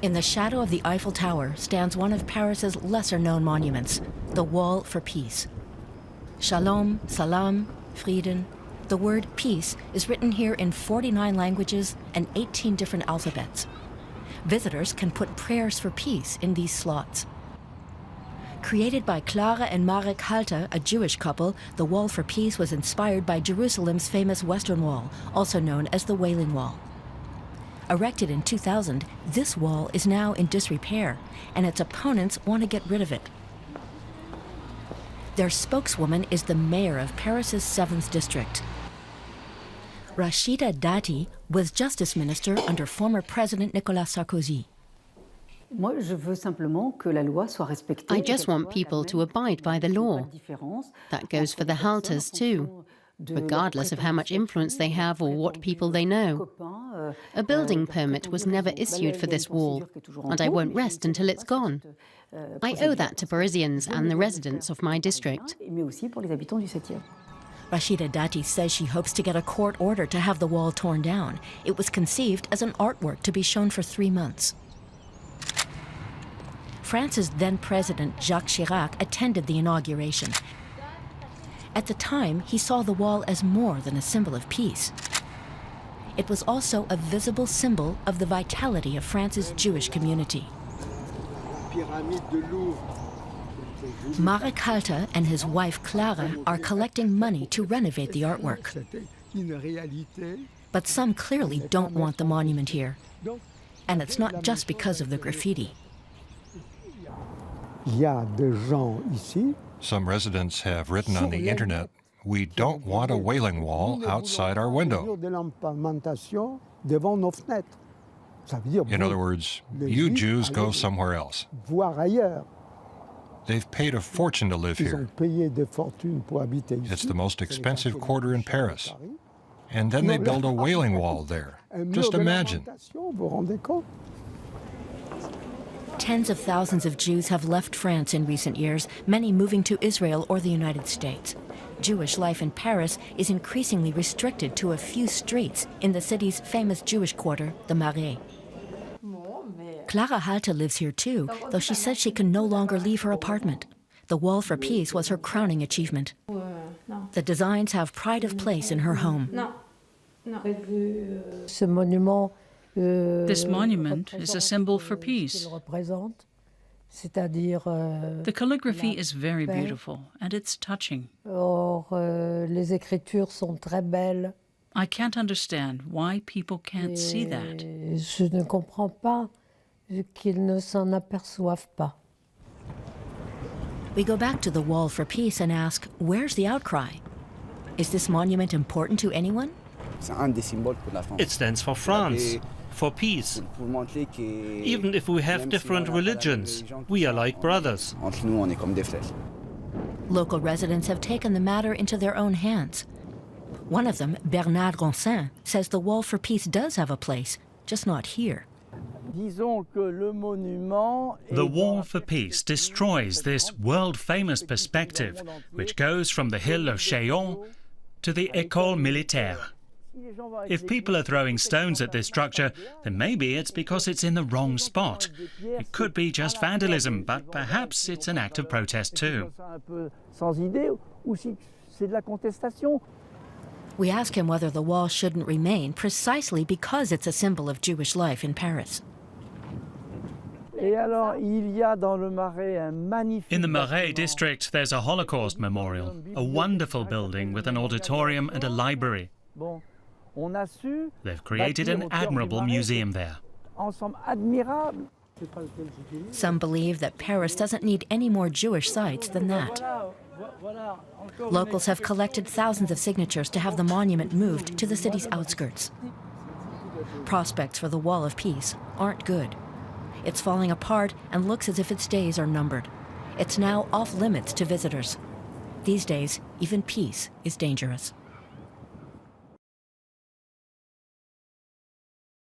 In the shadow of the Eiffel Tower stands one of Paris's lesser-known monuments, the Wall for Peace. Shalom, salam, Frieden. The word peace is written here in 49 languages and 18 different alphabets. Visitors can put prayers for peace in these slots. Created by Clara and Marek Halter, a Jewish couple, the Wall for Peace was inspired by Jerusalem's famous Western Wall, also known as the Wailing Wall. Erected in 2000, this wall is now in disrepair, and its opponents want to get rid of it. Their spokeswoman is the mayor of Paris's 7th district. Rachida Dati was justice minister under former President Nicolas Sarkozy. I just want people to abide by the law. That goes for the Halters too, regardless of how much influence they have or what people they know. A building permit was never issued for this wall, and I won't rest until it's gone. I owe that to Parisians and the residents of my district. Rachida Dati says she hopes to get a court order to have the wall torn down. It was conceived as an artwork to be shown for 3 months. France's then-president Jacques Chirac attended the inauguration. At the time, he saw the wall as more than a symbol of peace. It was also a visible symbol of the vitality of France's Jewish community. Marek Halter and his wife Clara are collecting money to renovate the artwork. But some clearly don't want the monument here. And it's not just because of the graffiti. Some residents have written on the internet, "We don't want a Wailing Wall outside our window." In other words, you Jews go somewhere else. They've paid a fortune to live here. It's the most expensive quarter in Paris. And then they build a Wailing Wall there. Just imagine. Tens of thousands of Jews have left France in recent years, many moving to Israel or the United States. Jewish life in Paris is increasingly restricted to a few streets in the city's famous Jewish quarter, the Marais. Clara Halter lives here too, though she says she can no longer leave her apartment. The Wall for Peace was her crowning achievement. The designs have pride of place in her home. This monument is a symbol for peace. The calligraphy is very beautiful, and it's touching. I can't understand why people can't see that. We go back to the Wall for Peace and ask, where's the outcry? Is this monument important to anyone? It stands for France, for peace. Even if we have different religions, we are like brothers. Local residents have taken the matter into their own hands. One of them, Bernard Ronsin, says the Wall for Peace does have a place, just not here. The Wall for Peace destroys this world-famous perspective, which goes from the hill of Chaillot to the École Militaire. If people are throwing stones at this structure, then maybe it's because it's in the wrong spot. It could be just vandalism, but perhaps it's an act of protest too. We ask him whether the wall shouldn't remain precisely because it's a symbol of Jewish life in Paris. In the Marais district, there's a Holocaust memorial, a wonderful building with an auditorium and a library. They've created an admirable museum there. Some believe that Paris doesn't need any more Jewish sites than that. Locals have collected thousands of signatures to have the monument moved to the city's outskirts. Prospects for the Wall of Peace aren't good. It's falling apart and looks as if its days are numbered. It's now off limits to visitors. These days, even peace is dangerous.